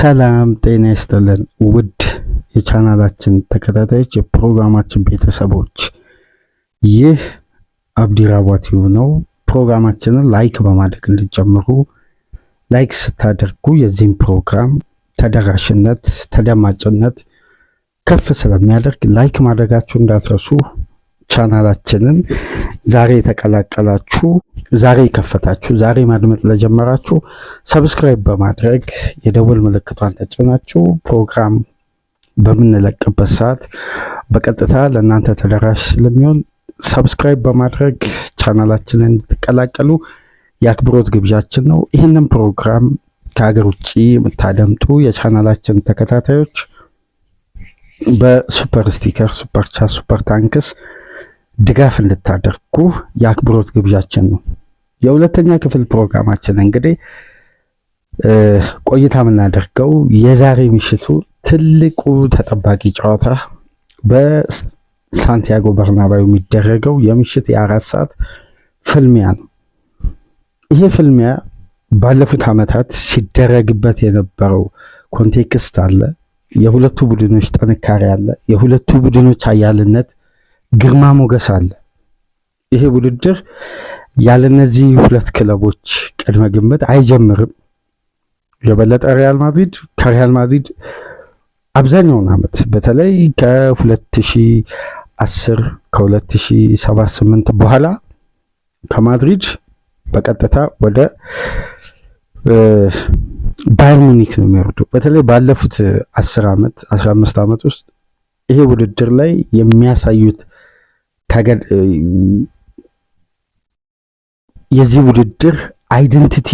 ሰላም ጤና ይስጥልን ውድ የቻናላችን ተከታታዮች የፕሮግራማችን ቤተሰቦች፣ ይህ አብዲራዋቲው ነው። ፕሮግራማችንን ላይክ በማድረግ እንድትጀምሩ። ላይክ ስታደርጉ የዚህን ፕሮግራም ተደራሽነት ተደማጭነት ከፍ ስለሚያደርግ ላይክ ማድረጋችሁ እንዳትረሱ። ቻናላችንን ዛሬ የተቀላቀላችሁ፣ ዛሬ የከፈታችሁ፣ ዛሬ ማድመጥ ለጀመራችሁ ሰብስክራይብ በማድረግ የደወል ምልክቷን ተጭናችሁ ፕሮግራም በምንለቅበት ሰዓት በቀጥታ ለእናንተ ተደራሽ ስለሚሆን ሰብስክራይብ በማድረግ ቻናላችንን እንድትቀላቀሉ የአክብሮት ግብዣችን ነው። ይህንን ፕሮግራም ከሀገር ውጭ የምታደምጡ የቻናላችን ተከታታዮች በሱፐር ስቲከር፣ ሱፐር ቻት፣ ሱፐር ታንክስ ድጋፍ እንድታደርጉ የአክብሮት ግብዣችን ነው። የሁለተኛ ክፍል ፕሮግራማችን እንግዲህ ቆይታ የምናደርገው የዛሬ ምሽቱ ትልቁ ተጠባቂ ጨዋታ በሳንቲያጎ በርናባዩ የሚደረገው የምሽት የ4 ሰዓት ፍልሚያ ነው። ይሄ ፍልሚያ ባለፉት ዓመታት ሲደረግበት የነበረው ኮንቴክስት አለ፣ የሁለቱ ቡድኖች ጥንካሬ አለ፣ የሁለቱ ቡድኖች ኃያልነት ግርማ ሞገስ አለ። ይሄ ውድድር ያለ እነዚህ ሁለት ክለቦች ቅድመ ግምት አይጀምርም። የበለጠ ሪያል ማድሪድ ከሪያል ማድሪድ አብዛኛውን ዓመት በተለይ ከ2010 ከ2007-8 በኋላ ከማድሪድ በቀጥታ ወደ ባየር ሙኒክ ነው የሚወርደው። በተለይ ባለፉት 10 ዓመት 15 ዓመት ውስጥ ይሄ ውድድር ላይ የሚያሳዩት የዚህ ውድድር አይደንቲቲ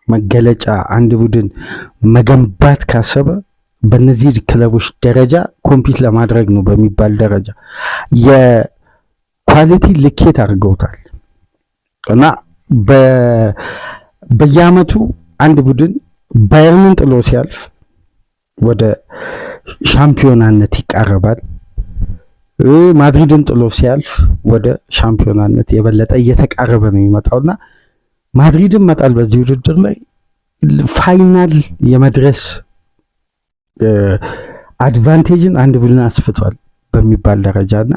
መገለጫ አንድ ቡድን መገንባት ካሰበ በእነዚህ ክለቦች ደረጃ ኮምፒት ለማድረግ ነው በሚባል ደረጃ የኳሊቲ ልኬት አድርገውታል እና በየዓመቱ አንድ ቡድን ባየርንን ጥሎ ሲያልፍ ወደ ሻምፒዮናነት ይቃረባል። ማድሪድን ጥሎ ሲያልፍ ወደ ሻምፒዮናነት የበለጠ እየተቃረበ ነው የሚመጣውና ማድሪድን መጣል በዚህ ውድድር ላይ ፋይናል የመድረስ አድቫንቴጅን አንድ ቡድን አስፍቷል በሚባል ደረጃና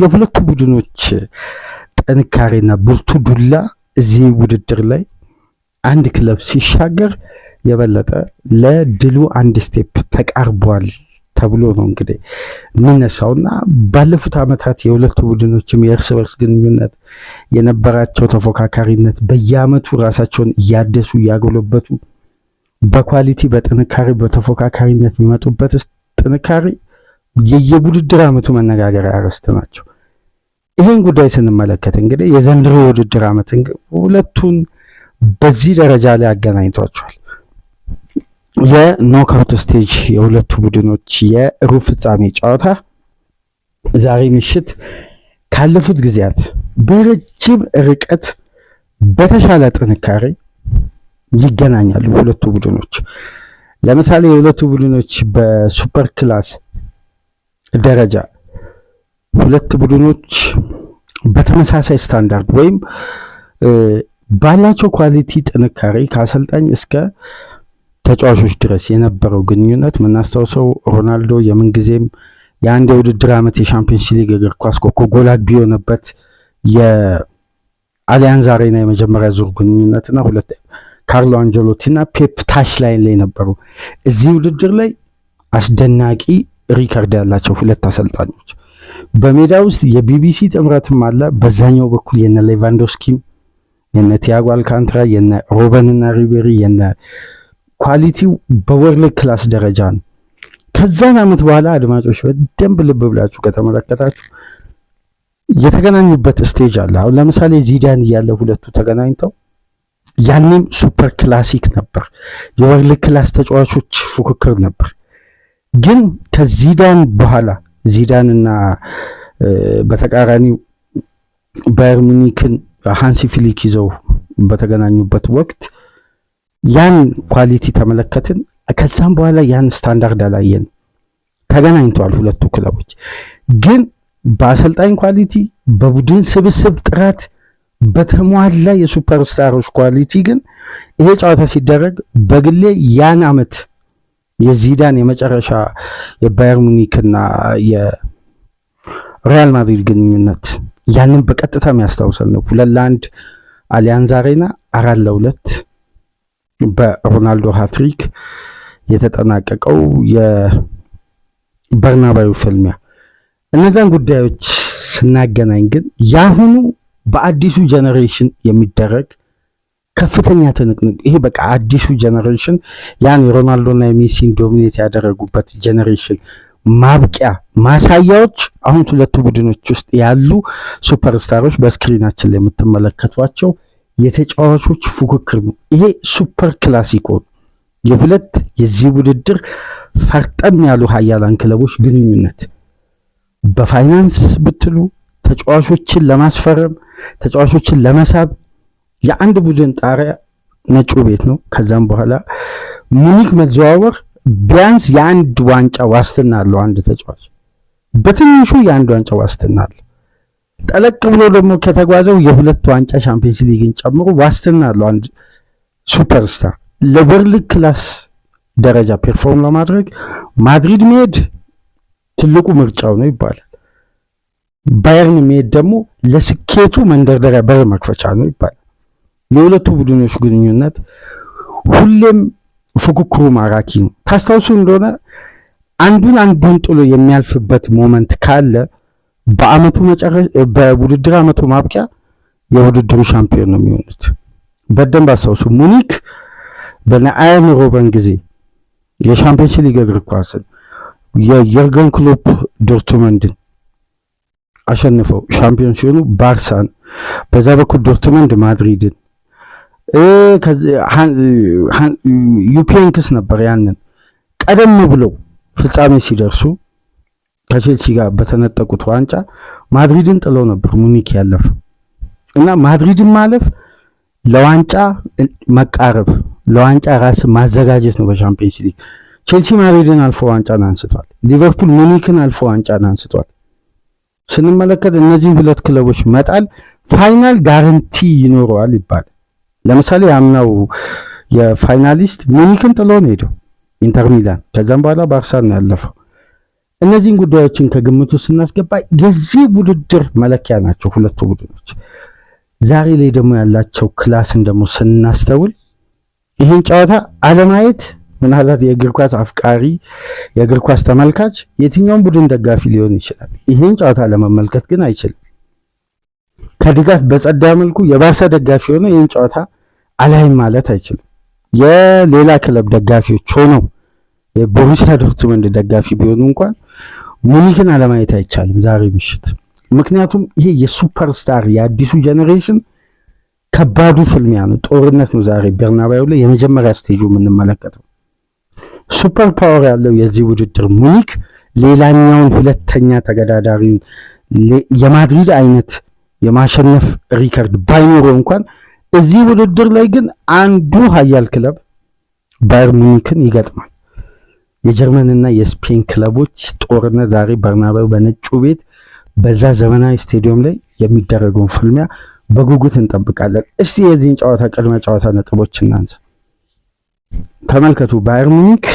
የሁለቱ ቡድኖች ጥንካሬና ብርቱ ዱላ እዚህ ውድድር ላይ አንድ ክለብ ሲሻገር የበለጠ ለድሉ አንድ ስቴፕ ተቃርቧል ተብሎ ነው እንግዲህ የሚነሳውና ባለፉት ዓመታት የሁለቱ ቡድኖችም የእርስ በርስ ግንኙነት የነበራቸው ተፎካካሪነት በየዓመቱ ራሳቸውን እያደሱ እያጎለበቱ በኳሊቲ በጥንካሬ በተፎካካሪነት የሚመጡበት ጥንካሬ የየውድድር ዓመቱ መነጋገሪያ ርዕስ ናቸው። ይህን ጉዳይ ስንመለከት እንግዲህ የዘንድሮ የውድድር ዓመት ሁለቱን በዚህ ደረጃ ላይ አገናኝቷቸዋል። የኖክአውት ስቴጅ የሁለቱ ቡድኖች የሩብ ፍጻሜ ጨዋታ ዛሬ ምሽት ካለፉት ጊዜያት በረጅም ርቀት በተሻለ ጥንካሬ ይገናኛሉ። ሁለቱ ቡድኖች ለምሳሌ የሁለቱ ቡድኖች በሱፐር ክላስ ደረጃ ሁለት ቡድኖች በተመሳሳይ ስታንዳርድ ወይም ባላቸው ኳሊቲ ጥንካሬ ከአሰልጣኝ እስከ ተጫዋቾች ድረስ የነበረው ግንኙነት የምናስታውሰው ሮናልዶ የምንጊዜም የአንድ የውድድር ዓመት የሻምፒዮንስ ሊግ እግር ኳስ ኮከብ ጎል አግቢ የሆነበት የአሊያንዝ አሬና የመጀመሪያ ዙር ግንኙነትና ሁለት ካርሎ አንጀሎቲና ፔፕ ታች ላይን ላይ ነበሩ። እዚህ ውድድር ላይ አስደናቂ ሪከርድ ያላቸው ሁለት አሰልጣኞች በሜዳ ውስጥ የቢቢሲ ጥምረትም አለ። በዛኛው በኩል የነ ሌቫንዶስኪም የነ ቲያጎ አልካንትራ የነ ሮበንና ሪቤሪ የነ ኳሊቲው በወርልድ ክላስ ደረጃ ነው። ከዛን ዓመት በኋላ አድማጮች በደንብ ልብ ብላችሁ ከተመለከታችሁ የተገናኙበት ስቴጅ አለ። አሁን ለምሳሌ ዚዳን እያለ ሁለቱ ተገናኝተው ያኔም ሱፐር ክላሲክ ነበር፣ የወርልድ ክላስ ተጫዋቾች ፉክክር ነበር። ግን ከዚዳን በኋላ ዚዳንና በተቃራኒው ባየር ሙኒክን ሃንሲ ፍሊክ ይዘው በተገናኙበት ወቅት ያን ኳሊቲ ተመለከትን። ከዛም በኋላ ያን ስታንዳርድ አላየን። ተገናኝተዋል ሁለቱ ክለቦች፣ ግን በአሰልጣኝ ኳሊቲ፣ በቡድን ስብስብ ጥራት፣ በተሟላ የሱፐርስታሮች ኳሊቲ ግን ይሄ ጨዋታ ሲደረግ በግሌ ያን ዓመት የዚዳን የመጨረሻ የባየር ሙኒክና የሪያል ማድሪድ ግንኙነት ያንን በቀጥታ የሚያስታውሰን ነው። 2-1 አሊያንዝ አሬና 4-2 በሮናልዶ ሃትሪክ የተጠናቀቀው የበርናባዩ ፍልሚያ። እነዛን ጉዳዮች ስናገናኝ ግን ያሁኑ በአዲሱ ጀነሬሽን የሚደረግ ከፍተኛ ትንቅንቅ ይሄ በቃ አዲሱ ጀነሬሽን ያን የሮናልዶና የሜሲን ዶሚኔት ያደረጉበት ጀነሬሽን ማብቂያ ማሳያዎች አሁን ሁለቱ ቡድኖች ውስጥ ያሉ ሱፐርስታሮች በስክሪናችን ላይ የምትመለከቷቸው የተጫዋቾች ፉክክር ነው። ይሄ ሱፐር ክላሲኮ የሁለት የዚህ ውድድር ፈርጠም ያሉ ሀያላን ክለቦች ግንኙነት በፋይናንስ ብትሉ ተጫዋቾችን ለማስፈረም ተጫዋቾችን ለመሳብ የአንድ ቡድን ጣሪያ ነጩ ቤት ነው። ከዛም በኋላ ሙኒክ መዘዋወር ቢያንስ የአንድ ዋንጫ ዋስትና አለው። አንድ ተጫዋች በትንሹ የአንድ ዋንጫ ዋስትና አለው። ጠለቅ ብሎ ደግሞ ከተጓዘው የሁለት ዋንጫ ቻምፒየንስ ሊግን ጨምሮ ዋስትና አለው። አንድ ሱፐርስታር ለወርልድ ክላስ ደረጃ ፐርፎርም ለማድረግ ማድሪድ መሄድ ትልቁ ምርጫው ነው ይባላል። ባየርን መሄድ ደግሞ ለስኬቱ መንደርደሪያ በር መክፈቻ ነው ይባላል። የሁለቱ ቡድኖች ግንኙነት ሁሌም ፉክክሩ ማራኪ ነው። ታስታውሱ እንደሆነ አንዱን ጥሎ የሚያልፍበት ሞመንት ካለ በአመቱ መጨረሻ በውድድር አመቱ ማብቂያ የውድድሩ ሻምፒዮን ነው የሚሆኑት። በደንብ አስታውሱ። ሙኒክ በአርነ ሮበን ጊዜ የሻምፒዮንስ ሊግ እግር ኳስን የየርገን ክሎፕ ዶርትመንድን አሸንፈው ሻምፒዮን ሲሆኑ ባርሳን፣ በዛ በኩል ዶርትመንድ ማድሪድን ዩፒኤንክስ ነበር። ያንን ቀደም ብለው ፍጻሜ ሲደርሱ ከቼልሲ ጋር በተነጠቁት ዋንጫ ማድሪድን ጥለው ነበር ሙኒክ ያለፈው እና ማድሪድን ማለፍ ለዋንጫ መቃረብ ለዋንጫ ራስ ማዘጋጀት ነው በቻምፒየንስ ሊግ። ቼልሲ ማድሪድን አልፎ ዋንጫን አንስቷል። ሊቨርፑል ሙኒክን አልፎ ዋንጫን አንስቷል። ስንመለከት እነዚህ ሁለት ክለቦች መጣል ፋይናል ጋራንቲ ይኖረዋል ይባላል። ለምሳሌ ያምናው የፋይናሊስት ሙኒክን ጥሎ ነው ሄደው ኢንተር ሚላን፣ ከዛም በኋላ ባርሳን ነው ያለፈው። እነዚህን ጉዳዮችን ከግምቱ ስናስገባ የዚህ ውድድር መለኪያ ናቸው ሁለቱ ቡድኖች። ዛሬ ላይ ደግሞ ያላቸው ክላስን ደግሞ ስናስተውል ይህን ጨዋታ አለማየት ምናልባት የእግር ኳስ አፍቃሪ የእግር ኳስ ተመልካች የትኛውም ቡድን ደጋፊ ሊሆን ይችላል። ይህን ጨዋታ ለመመልከት ግን አይችልም። ከድጋፍ በጸዳ መልኩ የባርሳ ደጋፊ ሆነ ይህን ጨዋታ አላይም ማለት አይችልም። የሌላ ክለብ ደጋፊዎች ሆነው የቦሩሲያ ዶርትመንድ ደጋፊ ቢሆኑ እንኳን ሙኒክን አለማየት አይቻልም ዛሬ ምሽት። ምክንያቱም ይሄ የሱፐርስታር የአዲሱ ጄኔሬሽን ከባዱ ፍልሚያ ነው፣ ጦርነት ነው። ዛሬ በርናባዩ ላይ የመጀመሪያ ስቴጁ የምንመለከተው ሱፐር ፓወር ያለው የዚህ ውድድር ሙኒክ ሌላኛውን ሁለተኛ ተገዳዳሪውን የማድሪድ አይነት የማሸነፍ ሪከርድ ባይኖረው እንኳን እዚህ ውድድር ላይ ግን አንዱ ሀያል ክለብ ባየር ሙኒክን ይገጥማል። የጀርመንና የስፔን ክለቦች ጦርነት ዛሬ በርናባዩ በነጩ ቤት በዛ ዘመናዊ ስቴዲየም ላይ የሚደረገውን ፍልሚያ በጉጉት እንጠብቃለን። እስቲ የዚህን ጨዋታ ቅድመ ጨዋታ ነጥቦች እናንሳ። ተመልከቱ፣ ባየር ሙኒክ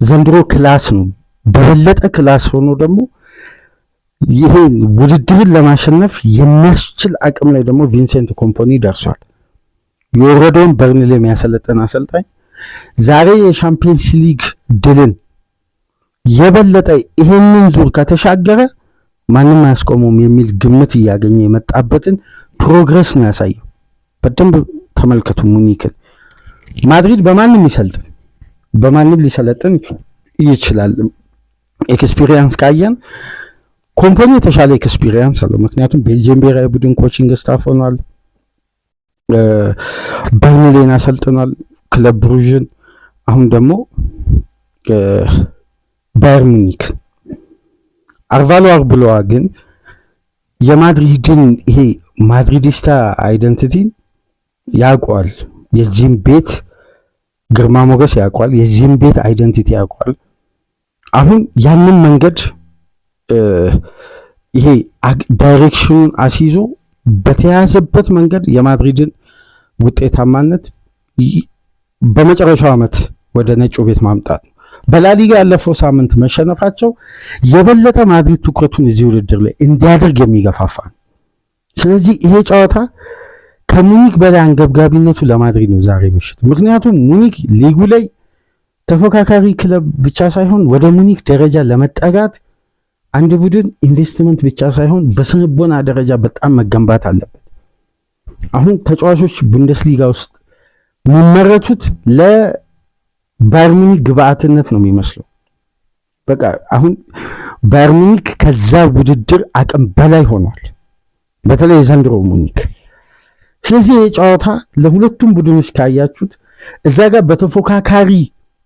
ዘንድሮ ክላስ ነው። በበለጠ ክላስ ሆኖ ደግሞ ይሄን ውድድርን ለማሸነፍ የሚያስችል አቅም ላይ ደግሞ ቪንሴንት ኮምፓኒ ደርሷል። የወረደውን በርንሌ የሚያሰለጥን አሰልጣኝ ዛሬ የሻምፒየንስ ሊግ ድልን የበለጠ ይሄንን ዙር ከተሻገረ ማንም አያስቆመውም የሚል ግምት እያገኘ የመጣበትን ፕሮግረስ ነው ያሳየው። በደንብ ተመልከቱ ሙኒክን። ማድሪድ በማንም ይሰልጥን በማንም ሊሰለጥን ይችላል። ኤክስፒሪየንስ ካየን ኮምፓኒ የተሻለ ኤክስፒሪየንስ አለው። ምክንያቱም ቤልጅየም ብሔራዊ ቡድን ኮቺንግ ስታፍ ሆኗል። በርንሌን አሰልጥኗል፣ ክለብ ብሩዥን፣ አሁን ደግሞ ባየር ሙኒክ። አርቫሎ አርብሎዋ ግን የማድሪድን ይሄ ማድሪዲስታ አይደንቲቲን ያውቀዋል። የዚህም ቤት ግርማ ሞገስ ያውቀዋል። የዚህም ቤት አይደንቲቲ ያውቀዋል። አሁን ያንን መንገድ ይሄ ዳይሬክሽኑን አስይዞ በተያዘበት መንገድ የማድሪድን ውጤታማነት በመጨረሻው ዓመት ወደ ነጩ ቤት ማምጣት ነው። በላሊጋ ያለፈው ሳምንት መሸነፋቸው የበለጠ ማድሪድ ትኩረቱን እዚህ ውድድር ላይ እንዲያደርግ የሚገፋፋ ነው። ስለዚህ ይሄ ጨዋታ ከሙኒክ በላይ አንገብጋቢነቱ ለማድሪድ ነው ዛሬ ምሽት። ምክንያቱም ሙኒክ ሊጉ ላይ ተፎካካሪ ክለብ ብቻ ሳይሆን ወደ ሙኒክ ደረጃ ለመጠጋት አንድ ቡድን ኢንቨስትመንት ብቻ ሳይሆን በስነልቦና ደረጃ በጣም መገንባት አለበት። አሁን ተጫዋቾች ቡንደስሊጋ ውስጥ የሚመረቱት ለባየር ሙኒክ ግብአትነት ነው የሚመስለው። በቃ አሁን ባየር ሙኒክ ከዛ ውድድር አቅም በላይ ሆኗል፣ በተለይ የዘንድሮ ሙኒክ። ስለዚህ የጨዋታ ለሁለቱም ቡድኖች ካያችሁት እዛ ጋር በተፎካካሪ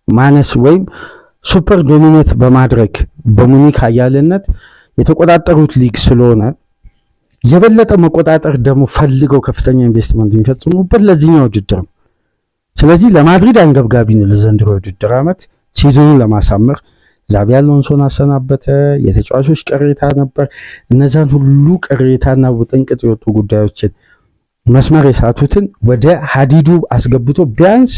ማነስ ወይም ሱፐር ዶሚኔት በማድረግ በሙኒክ ኃያልነት የተቆጣጠሩት ሊግ ስለሆነ የበለጠ መቆጣጠር ደግሞ ፈልገው ከፍተኛ ኢንቨስትመንት የሚፈጽሙበት ለዚህኛው ውድድር ነው። ስለዚህ ለማድሪድ አንገብጋቢ ነው ለዘንድሮ ውድድር ዓመት ሲዝኑን ለማሳመር። ዛቢ አሎንሶን አሰናበተ፣ የተጫዋቾች ቅሬታ ነበር። እነዛን ሁሉ ቅሬታና ውጥንቅጥ የወጡ ጉዳዮችን መስመር የሳቱትን ወደ ሀዲዱ አስገብቶ ቢያንስ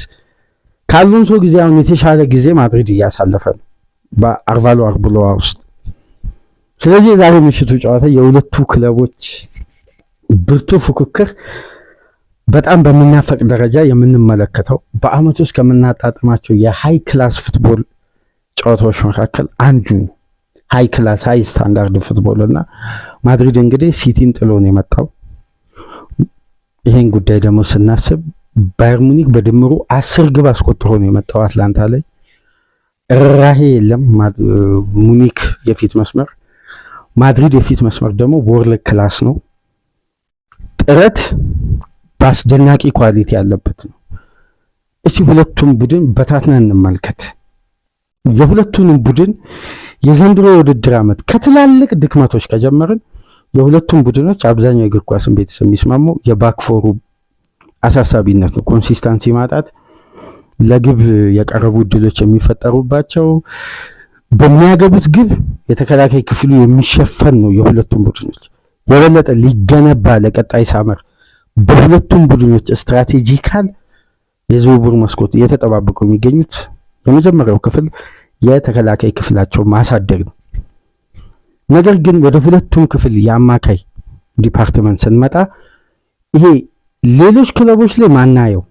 ከአሎንሶ ጊዜ አሁን የተሻለ ጊዜ ማድሪድ እያሳለፈ ነው በአርቫሎ አርብሎዋ ውስጥ። ስለዚህ የዛሬ ምሽቱ ጨዋታ የሁለቱ ክለቦች ብርቱ ፉክክር በጣም በሚናፈቅ ደረጃ የምንመለከተው በአመት ውስጥ ከምናጣጥማቸው የሃይ ክላስ ፉትቦል ጨዋታዎች መካከል አንዱ ሃይ ክላስ ሃይ ስታንዳርድ ፉትቦል እና ማድሪድ እንግዲህ ሲቲን ጥሎ ነው የመጣው። ይሄን ጉዳይ ደግሞ ስናስብ ባየር ሙኒክ በድምሩ 10 ግብ አስቆጥሮ ነው የመጣው አትላንታ ላይ። ራሄ የለም። ሙኒክ የፊት መስመር፣ ማድሪድ የፊት መስመር ደግሞ ወርልድ ክላስ ነው። ጥረት በአስደናቂ ኳሊቲ ያለበት ነው። እስቲ ሁለቱም ቡድን በታትነን እንመልከት። የሁለቱንም ቡድን የዘንድሮ የውድድር ዓመት ከትላልቅ ድክመቶች ከጀመርን የሁለቱም ቡድኖች አብዛኛው የእግር ኳስን ቤተሰብ የሚስማማው የባክፎሩ አሳሳቢነት ነው። ኮንሲስታንሲ ማጣት፣ ለግብ የቀረቡ እድሎች የሚፈጠሩባቸው፣ በሚያገቡት ግብ የተከላካይ ክፍሉ የሚሸፈን ነው። የሁለቱም ቡድኖች የበለጠ ሊገነባ ለቀጣይ ሳመር በሁለቱም ቡድኖች ስትራቴጂካል የዝውውር መስኮት እየተጠባበቁ የሚገኙት የመጀመሪያው ክፍል የተከላካይ ክፍላቸው ማሳደግ ነው። ነገር ግን ወደ ሁለቱም ክፍል የአማካይ ዲፓርትመንት ስንመጣ ይሄ ሌሎች ክለቦች ላይ ማናየው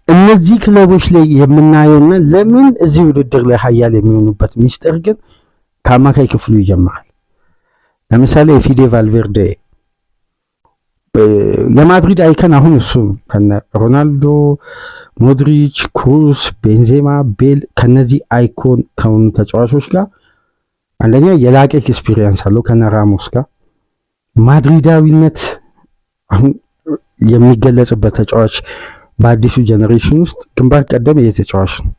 እነዚህ ክለቦች ላይ የምናየውና ለምን እዚህ ውድድር ላይ ሀያል የሚሆኑበት ሚስጥር ግን ከአማካይ ክፍሉ ይጀምራል። ለምሳሌ የፊዴ ቫልቬርዴ የማድሪድ አይከን አሁን እሱ ከነ ሮናልዶ፣ ሞድሪች፣ ክሩስ፣ ቤንዜማ፣ ቤል ከነዚህ አይኮን ከሆኑ ተጫዋቾች ጋር አንደኛ የላቀ ኤክስፒሪየንስ አለው ከነ ራሞስ ጋር ማድሪዳዊነት አሁን የሚገለጽበት ተጫዋች በአዲሱ ጀነሬሽን ውስጥ ግንባር ቀደም የተጫዋች ነው።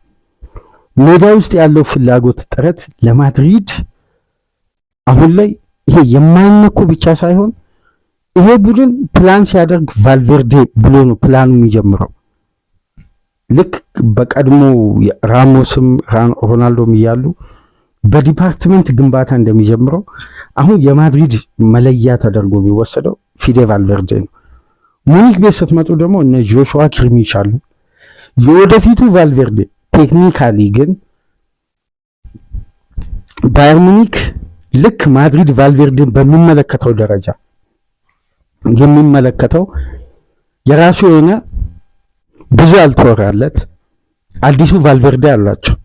ሜዳ ውስጥ ያለው ፍላጎት ጥረት ለማድሪድ አሁን ላይ ይሄ የማይነኩ ብቻ ሳይሆን ይሄ ቡድን ፕላን ሲያደርግ ቫልቬርዴ ብሎ ነው ፕላኑ የሚጀምረው። ልክ በቀድሞ ራሞስም ሮናልዶም እያሉ በዲፓርትመንት ግንባታ እንደሚጀምረው አሁን የማድሪድ መለያ ተደርጎ የሚወሰደው ፊዴ ቫልቬርዴ ነው። ሙኒክ ቤት ስትመጡ ደግሞ እነ ጆሹዋ ክሪሚች አሉ። የወደፊቱ ቫልቬርዴ ቴክኒካሊ ግን ባየር ሙኒክ ልክ ማድሪድ ቫልቬርዴን በሚመለከተው ደረጃ የሚመለከተው የራሱ የሆነ ብዙ ያልተወራለት አዲሱ ቫልቬርዴ አላቸው።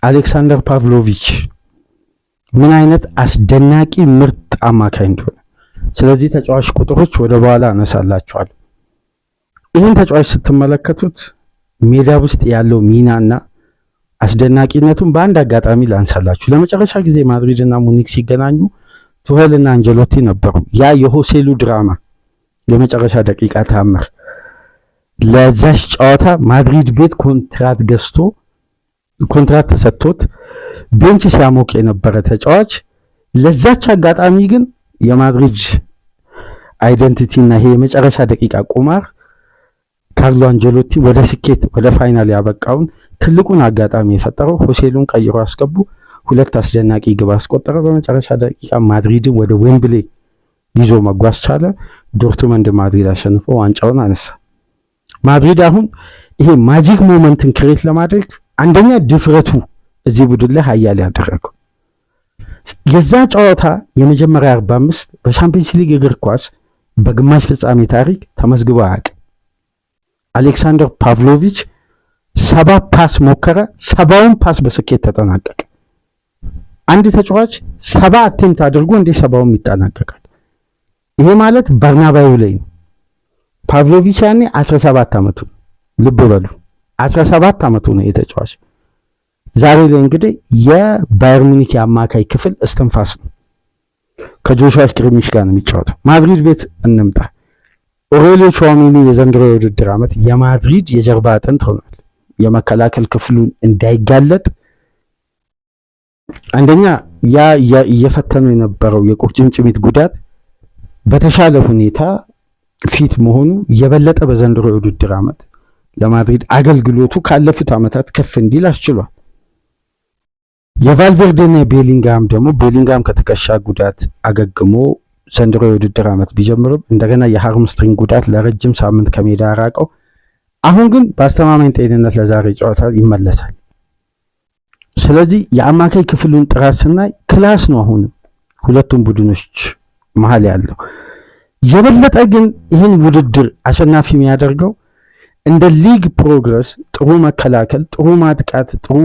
አሌክሳንደር ፓቭሎቪች ምን አይነት አስደናቂ ምርጥ አማካይ እንደሆነ ስለዚህ ተጫዋች ቁጥሮች ወደ በኋላ አነሳላችኋል። ይህን ተጫዋች ስትመለከቱት ሜዳ ውስጥ ያለው ሚናና አስደናቂነቱን በአንድ አጋጣሚ ላንሳላችሁ። ለመጨረሻ ጊዜ ማድሪድና ሙኒክ ሲገናኙ ቱሄልና አንጀሎቲ ነበሩ። ያ የሆሴሉ ድራማ የመጨረሻ ደቂቃ ታምር ለዛሽ ጨዋታ ማድሪድ ቤት ኮንትራት ተሰጥቶት ቤንች ሲያሞቅ የነበረ ተጫዋች ለዛች አጋጣሚ ግን የማድሪድ አይደንቲቲ እና ይሄ የመጨረሻ ደቂቃ ቁማር ካርሎ አንጀሎቲ ወደ ስኬት ወደ ፋይናል ያበቃውን ትልቁን አጋጣሚ የፈጠረው ሆሴሉን ቀይሮ አስገቡ። ሁለት አስደናቂ ግብ አስቆጠረ። በመጨረሻ ደቂቃ ማድሪድን ወደ ዌምብሌ ይዞ መጓዝ ቻለ። ዶርትመንድ ማድሪድ አሸንፎ ዋንጫውን አነሳ። ማድሪድ አሁን ይሄ ማጂክ ሞመንትን ክሬት ለማድረግ አንደኛ ድፍረቱ እዚህ ቡድን ላይ ኃያል ያደረገው የዛ ጨዋታ የመጀመሪያ 45 በሻምፒዮንስ ሊግ እግር ኳስ በግማሽ ፍጻሜ ታሪክ ተመዝግቦ አያውቅም። አሌክሳንደር ፓቭሎቪች 7 ፓስ ሞከረ፣ 70ውን ፓስ በስኬት ተጠናቀቀ። አንድ ተጫዋች 70 አቴምፕት አድርጎ እንደ 70ውን ይጠናቀቃል? ይሄ ማለት በርናባዩ ላይ ነው። ፓቭሎቪች ያኔ 17 ዓመቱ ልብ በሉ 17 ዓመቱ ነው የተጫዋች። ዛሬ ላይ እንግዲህ የባየር ሙኒክ የአማካይ ክፍል እስትንፋስ ነው። ከጆሹዋ ክሪሚሽ ጋር ነው የሚጫወተው። ማድሪድ ቤት እንምጣ። ኦሬሊዮ ቹዋሜኒ የዘንድሮ የውድድር ዓመት የማድሪድ የጀርባ አጥንት ሆኗል። የመከላከል ክፍሉን እንዳይጋለጥ አንደኛ ያ እየፈተነው የነበረው የቁርጭምጭሚት ጉዳት በተሻለ ሁኔታ ፊት መሆኑ የበለጠ በዘንድሮ የውድድር ዓመት ለማድሪድ አገልግሎቱ ካለፉት ዓመታት ከፍ እንዲል አስችሏል። የቫልቬርዴና ቤሊንጋም ደግሞ ቤሊንጋም ከትከሻ ጉዳት አገግሞ ዘንድሮ የውድድር ዓመት ቢጀምርም እንደገና የሃርምስትሪንግ ጉዳት ለረጅም ሳምንት ከሜዳ ያራቀው፣ አሁን ግን በአስተማማኝ ጤንነት ለዛሬ ጨዋታ ይመለሳል። ስለዚህ የአማካይ ክፍሉን ጥራት ስናይ ክላስ ነው። አሁንም ሁለቱም ቡድኖች መሀል ያለው የበለጠ ግን ይህን ውድድር አሸናፊ የሚያደርገው እንደ ሊግ ፕሮግረስ ጥሩ መከላከል፣ ጥሩ ማጥቃት፣ ጥሩ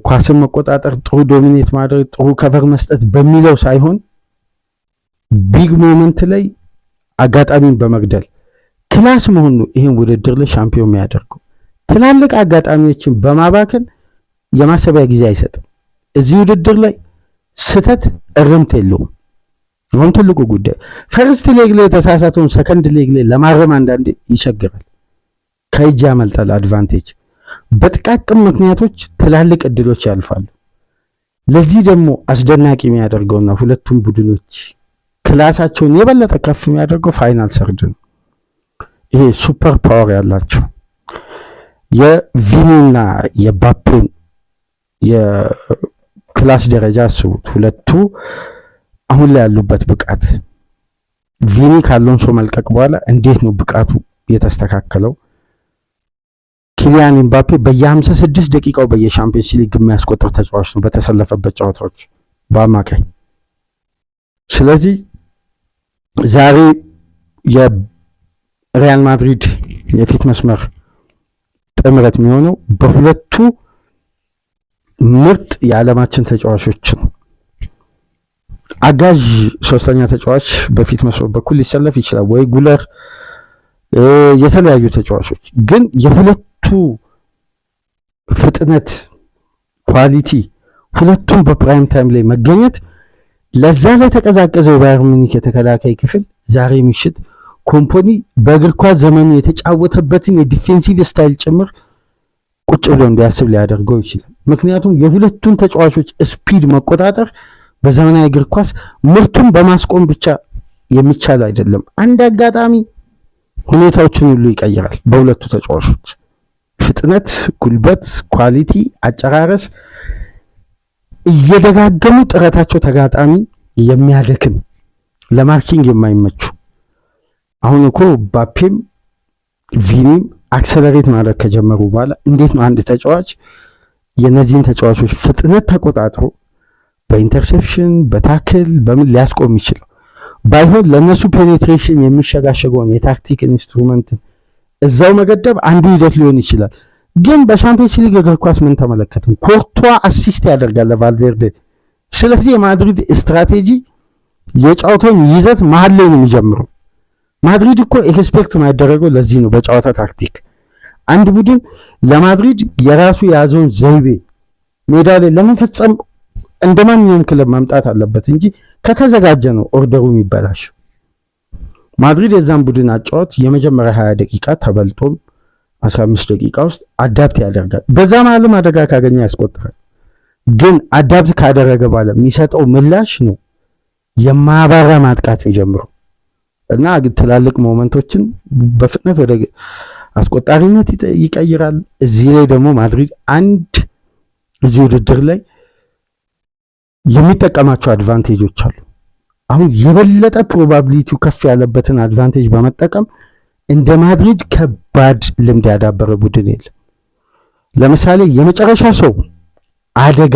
ኳስን መቆጣጠር፣ ጥሩ ዶሚኔት ማድረግ፣ ጥሩ ከቨር መስጠት በሚለው ሳይሆን ቢግ ሞመንት ላይ አጋጣሚን በመግደል ክላስ መሆን ነው ይህን ውድድር ላይ ሻምፒዮን የሚያደርገው። ትላልቅ አጋጣሚዎችን በማባከን የማሰቢያ ጊዜ አይሰጥም። እዚህ ውድድር ላይ ስህተት እርምት የለውም። አሁን ትልቁ ጉዳይ ፈርስት ሌግ ላይ የተሳሳተውን ሰከንድ ሌግ ላይ ለማረም አንዳንዴ ይቸግራል። ከእጅ ያመልጣል አድቫንቴጅ። በጥቃቅም ምክንያቶች ትላልቅ እድሎች ያልፋሉ። ለዚህ ደግሞ አስደናቂ የሚያደርገውና ሁለቱም ቡድኖች ክላሳቸውን የበለጠ ከፍ የሚያደርገው ፋይናል ሰርድ ነው። ይሄ ሱፐር ፓወር ያላቸው የቪኒና የባፔን የክላስ ደረጃ አስቡት። ሁለቱ አሁን ላይ ያሉበት ብቃት ቪኒ ከአሎንሶ መልቀቅ በኋላ እንዴት ነው ብቃቱ የተስተካከለው? ኪሊያን ኤምባፔ በየ56 ደቂቃው በየሻምፒዮንስ ሊግ የሚያስቆጥር ተጫዋች ነው በተሰለፈበት ጨዋታዎች በአማካይ። ስለዚህ ዛሬ የሪያል ማድሪድ የፊት መስመር ጥምረት የሚሆነው በሁለቱ ምርጥ የዓለማችን ተጫዋቾችን አጋዥ ሶስተኛ ተጫዋች በፊት መስመር በኩል ሊሰለፍ ይችላል ወይ ጉለር፣ የተለያዩ ተጫዋቾች ግን የሁለቱ ፍጥነት ኳሊቲ ሁለቱም በፕራይም ታይም ላይ መገኘት ለዛ ላይ ተቀዛቀዘው ባየር ሙኒክ የተከላካይ ክፍል ዛሬ ምሽት ኮምፓኒ በእግር ኳስ ዘመኑ የተጫወተበትን የዲፌንሲቭ ስታይል ጭምር ቁጭ ብሎ እንዲያስብ ሊያደርገው ይችላል። ምክንያቱም የሁለቱን ተጫዋቾች ስፒድ መቆጣጠር በዘመናዊ እግር ኳስ ምርቱን በማስቆም ብቻ የሚቻል አይደለም። አንድ አጋጣሚ ሁኔታዎችን ሁሉ ይቀይራል። በሁለቱ ተጫዋቾች ፍጥነት፣ ጉልበት፣ ኳሊቲ፣ አጨራረስ እየደጋገሙ ጥረታቸው ተጋጣሚ የሚያደክም ለማርኪንግ የማይመቹ አሁን እኮ ባፔም ቪኒም አክሰለሬት ማድረግ ከጀመሩ በኋላ እንዴት ነው አንድ ተጫዋች የነዚህን ተጫዋቾች ፍጥነት ተቆጣጥሮ በኢንተርሴፕሽን በታክል በምን ሊያስቆም ይችላል? ባይሆን ለነሱ ፔኔትሬሽን የሚሸጋሸገውን የታክቲክ ኢንስትሩመንት እዛው መገደብ አንዱ ሂደት ሊሆን ይችላል። ግን በሻምፒዮንስ ሊግ እግር ኳስ ምን ተመለከትን? ኮርቷ አሲስት ያደርጋል ለቫልቬርዴ። ስለዚህ የማድሪድ ስትራቴጂ የጨዋታውን ይዘት መሀል ላይ ነው የሚጀምረው። ማድሪድ እኮ ኤክስፔክት ማይደረገው ለዚህ ነው። በጨዋታ ታክቲክ አንድ ቡድን ለማድሪድ የራሱ የያዘውን ዘይቤ ሜዳ ላይ ለመፈጸም እንደማንኛውም ክለብ ማምጣት አለበት እንጂ ከተዘጋጀ ነው ኦርደሩ የሚበላሽ። ማድሪድ የዛን ቡድን አጫወት የመጀመሪያ 20 ደቂቃ ተበልጦም 15 ደቂቃ ውስጥ አዳፕት ያደርጋል። በዛ መሀልም አደጋ ካገኘ ያስቆጥራል። ግን አዳፕት ካደረገ በኋላ የሚሰጠው ምላሽ ነው የማያባራ ማጥቃት የሚጀምረው እና ትላልቅ ሞመንቶችን በፍጥነት ወደ አስቆጣሪነት ይቀይራል። እዚህ ላይ ደግሞ ማድሪድ አንድ እዚህ ውድድር ላይ የሚጠቀማቸው አድቫንቴጆች አሉ። አሁን የበለጠ ፕሮባቢሊቲው ከፍ ያለበትን አድቫንቴጅ በመጠቀም እንደ ማድሪድ ከባድ ልምድ ያዳበረ ቡድን የለም። ለምሳሌ የመጨረሻ ሰው አደጋ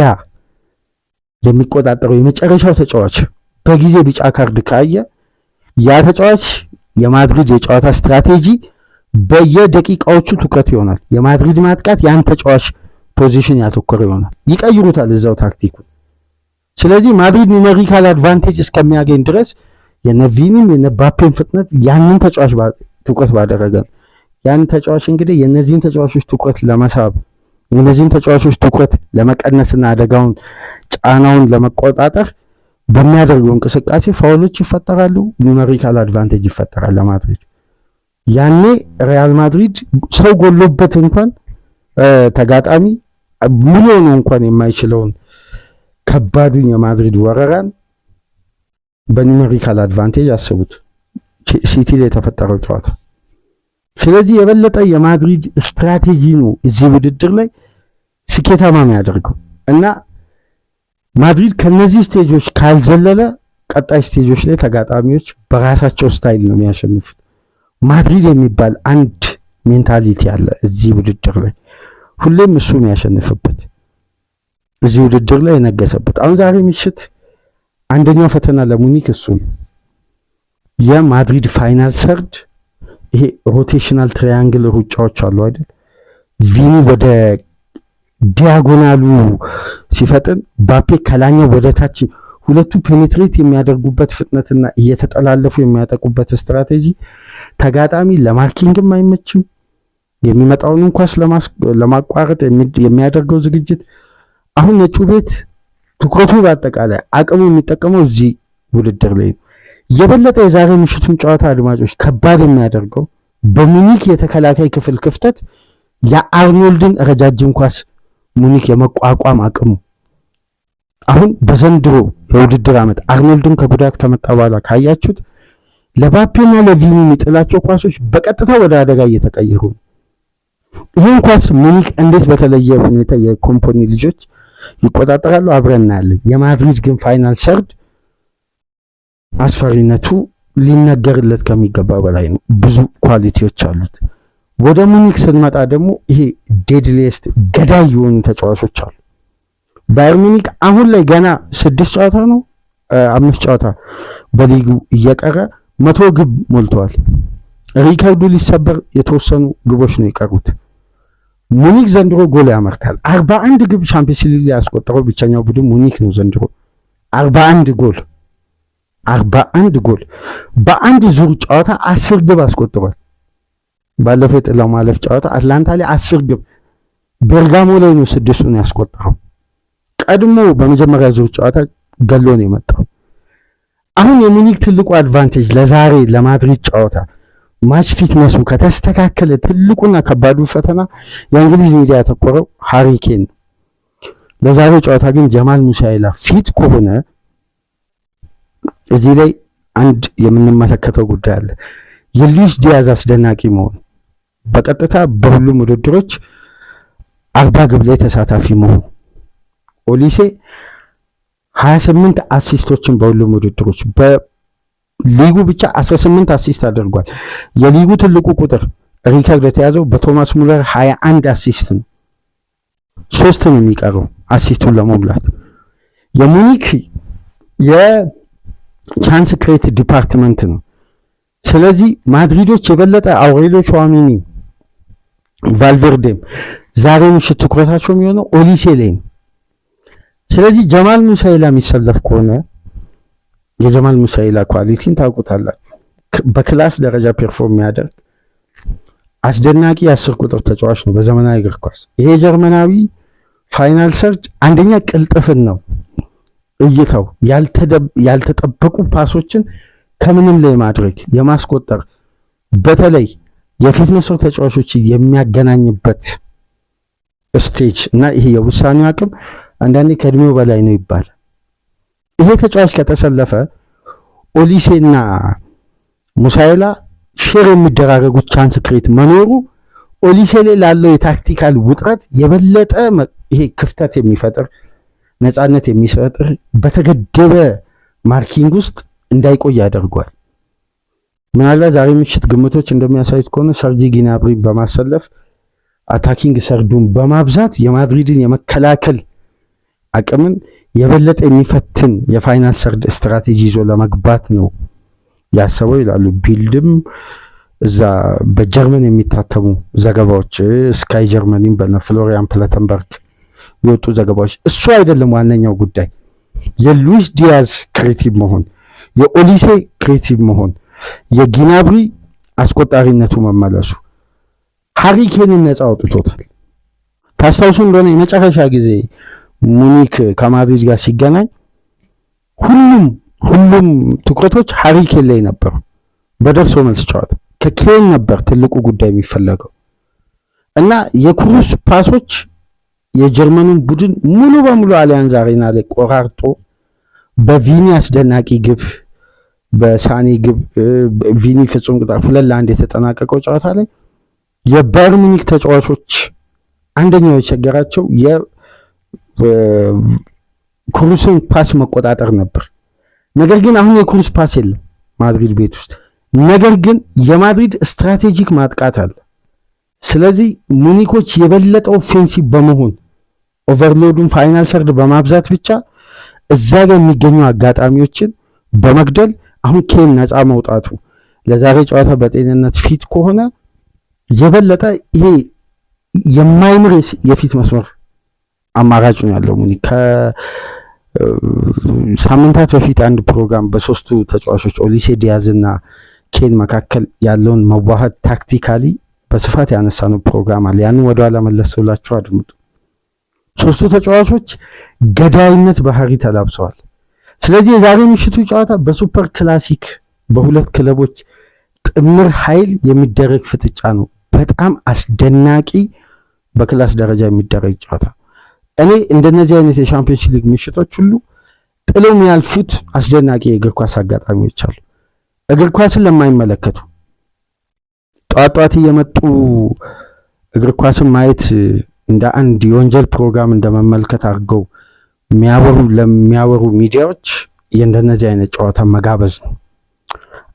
የሚቆጣጠረው የመጨረሻው ተጫዋች በጊዜ ቢጫ ካርድ ካየ ያ ተጫዋች የማድሪድ የጨዋታ ስትራቴጂ በየደቂቃዎቹ ትኩረት ይሆናል። የማድሪድ ማጥቃት ያን ተጫዋች ፖዚሽን ያተኮረ ይሆናል። ይቀይሩታል እዛው ታክቲኩ። ስለዚህ ማድሪድ ኑሜሪካል አድቫንቴጅ እስከሚያገኝ ድረስ የነቪኒም የነባፔን ፍጥነት ያንን ተጫዋች ትኩረት ባደረገ ያን ተጫዋች እንግዲህ የነዚህን ተጫዋቾች ትኩረት ለመሳብ የነዚህን ተጫዋቾች ትኩረት ለመቀነስና አደጋውን ጫናውን ለመቆጣጠር በሚያደርገው እንቅስቃሴ ፋውሎች ይፈጠራሉ፣ ኑሜሪካል አድቫንቴጅ ይፈጠራል ለማድሪድ። ያኔ ሪያል ማድሪድ ሰው ጎሎበት እንኳን ተጋጣሚ ሙሉ ነው እንኳን የማይችለውን ከባዱን የማድሪድ ወረራን በኑሜሪካል አድቫንቴጅ አስቡት ሲቲ ላይ የተፈጠረው ጨዋታ። ስለዚህ የበለጠ የማድሪድ ስትራቴጂ ነው እዚህ ውድድር ላይ ስኬታማ የሚያደርገው እና ማድሪድ ከነዚህ ስቴጆች ካልዘለለ ቀጣይ ስቴጆች ላይ ተጋጣሚዎች በራሳቸው ስታይል ነው የሚያሸንፉት። ማድሪድ የሚባል አንድ ሜንታሊቲ አለ እዚህ ውድድር ላይ ሁሌም እሱ የሚያሸንፍበት እዚህ ውድድር ላይ የነገሰበት። አሁን ዛሬ ምሽት አንደኛው ፈተና ለሙኒክ እሱ ነው። የማድሪድ ፋይናል ሰርድ ይሄ ሮቴሽናል ትራያንግል ሩጫዎች አሉ አይደል? ቪኒ ወደ ዲያጎናሉ ሲፈጥን ባፔ ከላኛው ወደ ታች ሁለቱ ፔኔትሬት የሚያደርጉበት ፍጥነትና እየተጠላለፉ የሚያጠቁበት ስትራቴጂ ተጋጣሚ ለማርኪንግም አይመችም። የሚመጣውን ኳስ ለማቋረጥ የሚያደርገው ዝግጅት አሁን ነጩ ቤት ትኩረቱ በአጠቃላይ አቅሙ የሚጠቀመው እዚህ ውድድር ላይ ነው። የበለጠ የዛሬ ምሽቱን ጨዋታ አድማጮች ከባድ የሚያደርገው በሙኒክ የተከላካይ ክፍል ክፍተት የአርኖልድን ረጃጅም ኳስ ሙኒክ የመቋቋም አቅሙ አሁን በዘንድሮ የውድድር ዓመት አርኖልድን ከጉዳት ከመጣ በኋላ ካያችሁት ለባፔና ለቪኒ የሚጥላቸው ኳሶች በቀጥታ ወደ አደጋ እየተቀየሩ ነው። ይህን ኳስ ሙኒክ እንዴት በተለየ ሁኔታ የኮምፖኒ ልጆች ይቆጣጠራሉ አብረን እናያለን። የማድሪድ ግን ፋይናል ሰርድ አስፈሪነቱ ሊነገርለት ከሚገባ በላይ ነው። ብዙ ኳሊቲዎች አሉት። ወደ ሙኒክ ስንመጣ ደግሞ ይሄ ዴድሊስት ገዳይ የሆኑ ተጫዋቾች አሉ። ባየር ሙኒክ አሁን ላይ ገና 6 ጨዋታ ነው 5 ጨዋታ በሊጉ እየቀረ 100 ግብ ሞልተዋል። ሪካርዱ ሊሰበር የተወሰኑ ግቦች ነው የቀሩት። ሙኒክ ዘንድሮ ጎል ያመርታል። 41 ግብ ቻምፒየንስ ሊግ ላይ ያስቆጠረው ብቸኛው ቡድን ሙኒክ ነው ዘንድሮ 41 ጎል በአንድ ዙር ጨዋታ 10 ግብ አስቆጥሯል። ባለፈው የጥላው ማለፍ ጨዋታ አትላንታ ላይ 10 ግብ፣ ቤርጋሞ ላይ ነው 6ቱን ያስቆጠረው። ቀድሞ በመጀመሪያ ዙር ጨዋታ ገሎ ነው የመጣው። አሁን የሙኒክ ትልቁ አድቫንቴጅ ለዛሬ ለማድሪድ ጨዋታ ማች ፊትነሱ ከተስተካከለ ትልቁና ከባዱ ፈተና የእንግሊዝ ሚዲያ ያተኮረው ሃሪ ኬን ነው። ለዛሬው ጨዋታ ግን ጀማል ሙሳይላ ፊት ከሆነ እዚህ ላይ አንድ የምንመለከተው ጉዳይ አለ። የሉዊስ ዲያዝ አስደናቂ መሆን በቀጥታ በሁሉም ውድድሮች 40 ግብ ላይ ተሳታፊ መሆን። ኦሊሴ 28 አሲስቶችን በሁሉም ውድድሮች በሊጉ ብቻ 18 አሲስት አድርጓል። የሊጉ ትልቁ ቁጥር ሪካርድ የተያዘው በቶማስ ሙለር 21 አሲስት ነው። 3 ነው የሚቀረው አሲስቱን ለመሙላት። የሙኒክ የቻንስ ክሬት ዲፓርትመንት ነው። ስለዚህ ማድሪዶች የበለጠ አውሬሊዮ ቹዋሜኒ፣ ቫልቬርዴም ዛሬ ምሽት ትኩረታቸው የሚሆነው ኦሊሴ ላይ ነው። ስለዚህ ጀማል ሙሳይላ የሚሰለፍ ከሆነ የጀማል ሙሳይላ ኳሊቲን ታውቁታላችሁ። በክላስ ደረጃ ፐርፎርም የሚያደርግ አስደናቂ የ10 ቁጥር ተጫዋች ነው በዘመናዊ እግር ኳስ። ይሄ ጀርመናዊ ፋይናል ሰርጅ አንደኛ ቅልጥፍን ነው እይታው ያልተጠበቁ ፓሶችን ከምንም ላይ ማድረግ የማስቆጠር በተለይ የፊት መስመር ተጫዋቾች የሚያገናኝበት ስቴጅ እና ይሄ የውሳኔው አቅም አንዳንዴ ከእድሜው በላይ ነው ይባላል። ይሄ ተጫዋች ከተሰለፈ ኦሊሴና ሙሳይላ ሼር የሚደራረጉት ቻንስ ክሬት መኖሩ ኦሊሴ ላይ ላለው የታክቲካል ውጥረት የበለጠ ይሄ ክፍተት የሚፈጥር ነፃነት የሚፈጥር በተገደበ ማርኪንግ ውስጥ እንዳይቆይ ያደርጓል። ምናልባት ዛሬ ምሽት ግምቶች እንደሚያሳዩት ከሆነ ሰርጂ ጊናብሪ በማሰለፍ አታኪንግ ሰርዱን በማብዛት የማድሪድን የመከላከል አቅምን የበለጠ የሚፈትን የፋይናል ሰርድ ስትራቴጂ ይዞ ለመግባት ነው ያሰበው ይላሉ ቢልድም እዛ በጀርመን የሚታተሙ ዘገባዎች ስካይ ጀርመኒን በፍሎሪያን ፕላተንበርግ የወጡ ዘገባዎች። እሱ አይደለም ዋነኛው ጉዳይ የሉዊስ ዲያዝ ክሬቲቭ መሆን፣ የኦሊሴ ክሬቲቭ መሆን፣ የጊናብሪ አስቆጣሪነቱ መመለሱ ሃሪ ኬንን ነፃ አውጥቶታል። ታስታውሱ እንደሆነ የመጨረሻ ጊዜ ሙኒክ ከማድሪድ ጋር ሲገናኝ ሁሉም ትኩረቶች ሃሪ ኬን ላይ ነበሩ። በደርሶ መልስ ጨዋታ ከኬን ነበር ትልቁ ጉዳይ የሚፈለገው እና የክሩስ ፓሶች የጀርመኑን ቡድን ሙሉ በሙሉ አሊያንዝ አሬና ላይ ቆራርጦ በቪኒ አስደናቂ ግብ፣ በሳኔ ግብ፣ ቪኒ ፍጹም ቅጣት 2-1 የተጠናቀቀው ጨዋታ ላይ የባየር ሙኒክ ተጫዋቾች አንደኛው የቸገራቸው የክሩስን ፓስ መቆጣጠር ነበር። ነገር ግን አሁን የክሩስ ፓስ የለም ማድሪድ ቤት ውስጥ። ነገር ግን የማድሪድ ስትራቴጂክ ማጥቃት አለ። ስለዚህ ሙኒኮች የበለጠ ኦፌንሲቭ በመሆን ኦቨርሎዱን ፋይናል ሰርድ በማብዛት ብቻ እዛ ጋር የሚገኙ አጋጣሚዎችን በመግደል አሁን ኬን ነፃ መውጣቱ ለዛሬ ጨዋታ በጤንነት ፊት ከሆነ የበለጠ ይሄ የማይምር የፊት መስመር አማራጭ ነው ያለው ሙኒክ። ከሳምንታት በፊት አንድ ፕሮግራም በሶስቱ ተጫዋቾች ኦሊሴ ዲያዝና ኬን መካከል ያለውን መዋሃድ ታክቲካሊ በስፋት ያነሳነው ፕሮግራም አለ። ያንን ወደኋላ መለስ ብላችሁ አድምጡ። ሶስቱ ተጫዋቾች ገዳይነት ባህሪ ተላብሰዋል። ስለዚህ የዛሬ ምሽቱ ጨዋታ በሱፐር ክላሲክ በሁለት ክለቦች ጥምር ኃይል የሚደረግ ፍጥጫ ነው። በጣም አስደናቂ በክላስ ደረጃ የሚደረግ ጨዋታ። እኔ እንደነዚህ አይነት የሻምፒዮንስ ሊግ ምሽቶች ሁሉ ጥለው የሚያልፉት አስደናቂ የእግር ኳስ አጋጣሚዎች አሉ። እግር ኳስን ለማይመለከቱ ጧት እየመጡ እግር ኳስን ማየት እንደ አንድ የወንጀል ፕሮግራም እንደመመልከት አድርገው ለሚያወሩ ሚዲያዎች የእንደነዚህ አይነት ጨዋታ መጋበዝ ነው።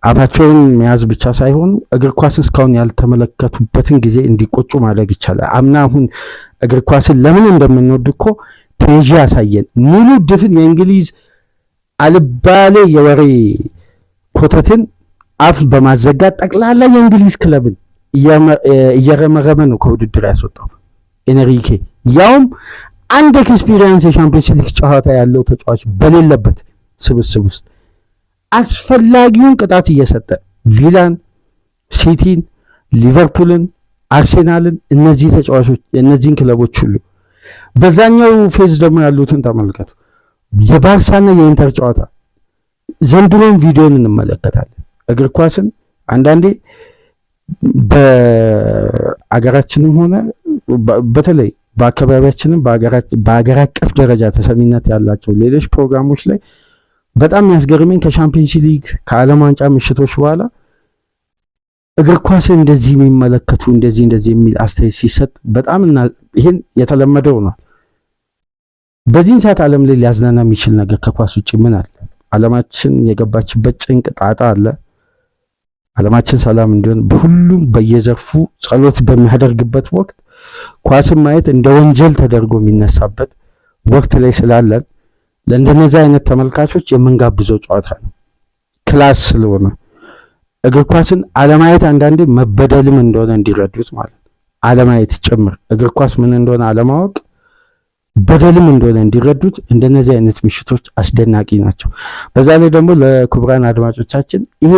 አፋቸውን መያዝ ብቻ ሳይሆን እግር ኳስን እስካሁን ያልተመለከቱበትን ጊዜ እንዲቆጩ ማድረግ ይቻላል። አምና አሁን እግር ኳስን ለምን እንደምንወድ እኮ ፔዥ ያሳየን። ሙሉ ድፍን የእንግሊዝ አልባሌ የወሬ ኮተትን አፍ በማዘጋት ጠቅላላ የእንግሊዝ ክለብን እየረመረመ ነው ከውድድር ያስወጣው ኤንሪኬ። ያውም አንድ ኤክስፒሪየንስ የሻምፒዮንስ ሊግ ጨዋታ ያለው ተጫዋች በሌለበት ስብስብ ውስጥ አስፈላጊውን ቅጣት እየሰጠ ቪላን፣ ሲቲን፣ ሊቨርፑልን፣ አርሴናልን እነዚህ ተጫዋቾች እነዚህን ክለቦች ሁሉ በዛኛው ፌዝ ደግሞ ያሉትን ተመልከቱ። የባርሳና የኢንተር ጨዋታ ዘንድሮን ቪዲዮን እንመለከታለን። እግር ኳስን አንዳንዴ በአገራችንም ሆነ በተለይ በአካባቢያችንም በአገር አቀፍ ደረጃ ተሰሚነት ያላቸው ሌሎች ፕሮግራሞች ላይ በጣም የሚያስገርመኝ ከሻምፒዮንስ ሊግ ከዓለም ዋንጫ ምሽቶች በኋላ እግር ኳስን እንደዚህ የሚመለከቱ እንደዚህ የሚል አስተያየት ሲሰጥ በጣም እና ይሄን የተለመደው ነው። በዚህን ሰዓት ዓለም ላይ ሊያዝናና የሚችል ነገር ከኳስ ውጭ ምን አለ? ዓለማችን የገባችበት ጭንቅ ጣጣ አለ። ዓለማችን ሰላም እንዲሆን በሁሉም በየዘርፉ ጸሎት በሚያደርግበት ወቅት ኳስን ማየት እንደ ወንጀል ተደርጎ የሚነሳበት ወቅት ላይ ስላለን ለእንደነዚህ አይነት ተመልካቾች የምንጋብዘው ጨዋታ ነው። ክላስ ስለሆነ እግር ኳስን አለማየት አንዳንዴ መበደልም እንደሆነ እንዲረዱት ማለት አለማየት ጭምር እግር ኳስ ምን እንደሆነ አለማወቅ በደልም እንደሆነ እንዲረዱት እንደነዚህ አይነት ምሽቶች አስደናቂ ናቸው። በዛ ላይ ደግሞ ለክቡራን አድማጮቻችን ይሄ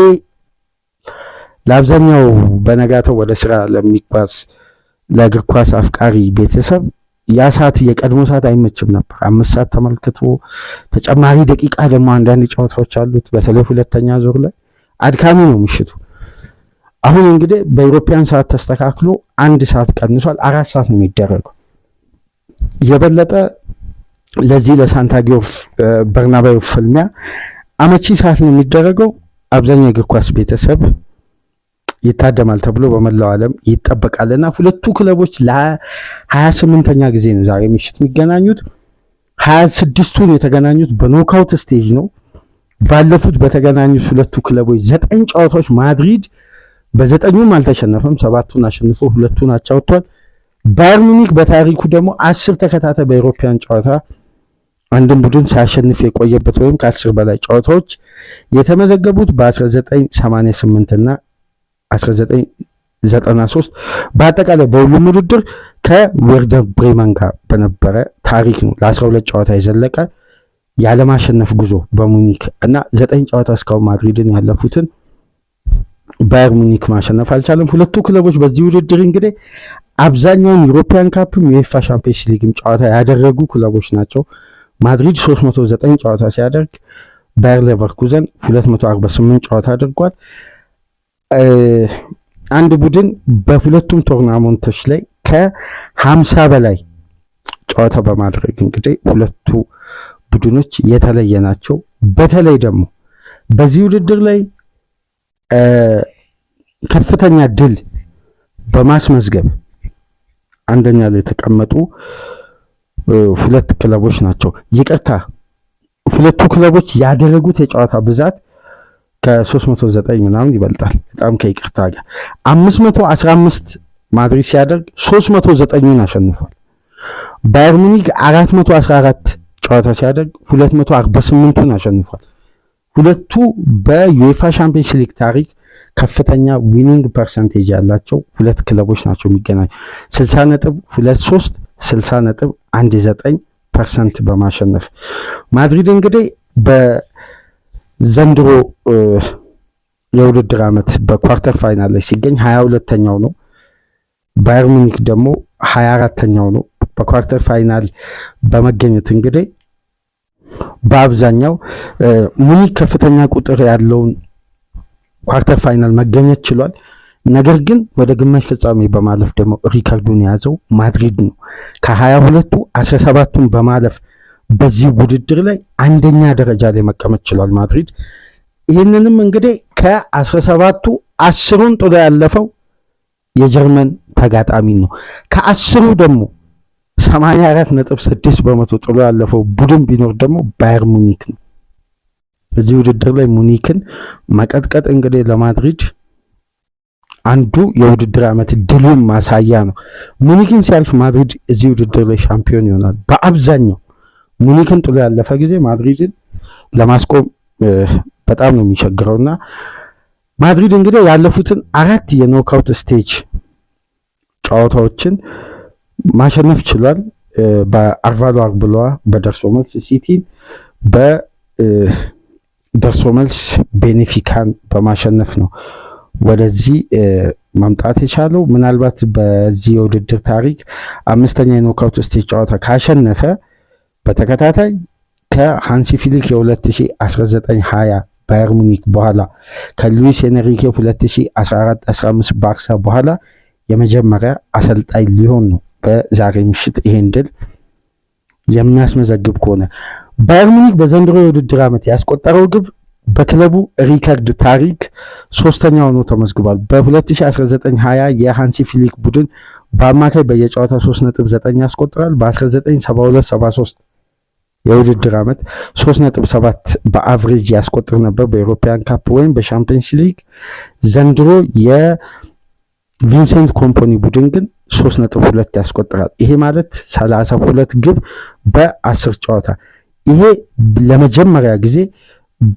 ለአብዛኛው በነጋታው ወደ ስራ ለሚጓዝ ለእግር ኳስ አፍቃሪ ቤተሰብ ያ ሰዓት የቀድሞ ሰዓት አይመችም ነበር። 5 ሰዓት ተመልክቶ ተጨማሪ ደቂቃ ደግሞ አንዳንድ ጨዋታዎች አሉት። በተለይ ሁለተኛ ዙር ላይ አድካሚ ነው ምሽቱ። አሁን እንግዲህ በኢሮፒያን ሰዓት ተስተካክሎ 1 ሰዓት ቀንሷል። 4 ሰዓት ነው የሚደረገው። የበለጠ ለዚህ ለሳንቲያጎ በርናባዮ ፍልሚያ አመቺ ሰዓት ነው የሚደረገው። አብዛኛው የእግር ኳስ ቤተሰብ ይታደማል ተብሎ በመላው ዓለም ይጠበቃልና ሁለቱ ክለቦች ለ28ኛ ጊዜ ነው ዛሬ ምሽት የሚገናኙት። 26ቱን የተገናኙት በኖካውት ስቴጅ ነው። ባለፉት በተገናኙት ሁለቱ ክለቦች 9 ጨዋታዎች ማድሪድ በ9ኙም አልተሸነፈም፣ 7ቱን አሸንፎ 2ቱን አቻ ወጥቷል። ባየር ሙኒክ በታሪኩ ደግሞ 10 ተከታታይ በአውሮፓውያን ጨዋታ አንድም ቡድን ሳያሸንፍ የቆየበት ወይም ከ10 በላይ ጨዋታዎች የተመዘገቡት በ1988 እና 1993 በአጠቃላይ በሁሉም ውድድር ከዌርደር ብሬመን ጋር በነበረ ታሪክ ነው። ለ12 ጨዋታ የዘለቀ ያለማሸነፍ ጉዞ በሙኒክ እና 9 ጨዋታ እስካሁን ማድሪድን ያለፉትን ባየር ሙኒክ ማሸነፍ አልቻለም። ሁለቱ ክለቦች በዚህ ውድድር እንግዲህ አብዛኛውን ዩሮፒያን ካፕም ዩኤፋ ሻምፒየንስ ሊግም ጨዋታ ያደረጉ ክለቦች ናቸው። ማድሪድ 309 ጨዋታ ሲያደርግ ባየር ሌቨርኩዘን 248 ጨዋታ አድርጓል። አንድ ቡድን በሁለቱም ቶርናመንቶች ላይ ከ50 በላይ ጨዋታ በማድረግ እንግዲህ ሁለቱ ቡድኖች የተለየ ናቸው። በተለይ ደግሞ በዚህ ውድድር ላይ ከፍተኛ ድል በማስመዝገብ አንደኛ ላይ የተቀመጡ ሁለት ክለቦች ናቸው። ይቅርታ ሁለቱ ክለቦች ያደረጉት የጨዋታ ብዛት ከ309 ምናምን ይበልጣል። በጣም ከይቅርታ ጋር 515 ማድሪድ ሲያደርግ 309ን አሸንፏል። ባየር ሙኒክ 414 ጨዋታ ሲያደርግ 248ን አሸንፏል። ሁለቱ በዩኤፋ ሻምፒየንስ ሊግ ታሪክ ከፍተኛ ዊኒንግ ፐርሰንቴጅ ያላቸው ሁለት ክለቦች ናቸው የሚገናኙ 60.23 60.19% በማሸነፍ ማድሪድ እንግዲህ በዘንድሮ የውድድር ዓመት በኳርተር ፋይናል ላይ ሲገኝ 22ኛው ነው። ባየር ሙኒክ ደግሞ 24ኛው ነው። በኳርተር ፋይናል በመገኘት እንግዲህ በአብዛኛው ሙኒክ ከፍተኛ ቁጥር ያለውን ኳርተር ፋይናል መገኘት ችሏል። ነገር ግን ወደ ግማሽ ፍጻሜ በማለፍ ደግሞ ሪካርዱን የያዘው ማድሪድ ነው። ከ22ቱ 17ቱን በማለፍ በዚህ ውድድር ላይ አንደኛ ደረጃ ላይ መቀመጥ ችሏል ማድሪድ። ይህንንም እንግዲህ ከ17ቱ 10ን ጥሎ ያለፈው የጀርመን ተጋጣሚ ነው። ከ10ሩ ደግሞ 84.6% ጥሎ ያለፈው ቡድን ቢኖር ደግሞ ባየር ሙኒክ ነው። በዚህ ውድድር ላይ ሙኒክን መቀጥቀጥ እንግዲህ ለማድሪድ አንዱ የውድድር ዓመት ድሉን ማሳያ ነው። ሙኒክን ሲያልፍ ማድሪድ እዚህ ውድድር ላይ ሻምፒዮን ይሆናል። በአብዛኛው ሙኒክን ጥሎ ያለፈ ጊዜ ማድሪድን ለማስቆም በጣም ነው የሚቸግረውና ማድሪድ እንግዲህ ያለፉትን 4 የኖክአውት ስቴጅ ጨዋታዎችን ማሸነፍ ችሏል። በአርቫሎ አርብሎዋ በደርሶ መልስ ሲቲን፣ በደርሶ መልስ ቤኔፊካን በማሸነፍ ነው ወደዚህ መምጣት የቻለው። ምናልባት በዚህ የውድድር ታሪክ 5ኛ የኖክአውት ስቴጅ ጨዋታ ካሸነፈ በተከታታይ ከሃንሲ ፊሊክ የ2019-20 ባየር ሙኒክ በኋላ ከሉዊስ ኤንሪኬ 2014-15 ባርሳ በኋላ የመጀመሪያ አሰልጣኝ ሊሆን ነው። በዛሬ ምሽት ይሄን ድል የሚያስመዘግብ ከሆነ ባየር ሙኒክ በዘንድሮ የውድድር ዓመት ያስቆጠረው ግብ በክለቡ ሪከርድ ታሪክ 3ኛ ሆኖ ተመዝግቧል። በ2019-20 የሃንሲ ፊሊክ ቡድን በአማካይ በየጨዋታው 3.9 ያስቆጥራል። በ1972-73 የውድድር ዓመት 3.7 በአቨሬጅ ያስቆጥር ነበር በኤሮፒያን ካፕ ወይም በሻምፒየንስ ሊግ። ዘንድሮ የቪንሴንት ኮምፓኒ ቡድን ግን 3.2 ያስቆጥራል። ይሄ ማለት 32 ግብ በ10 ጨዋታ። ይሄ ለመጀመሪያ ጊዜ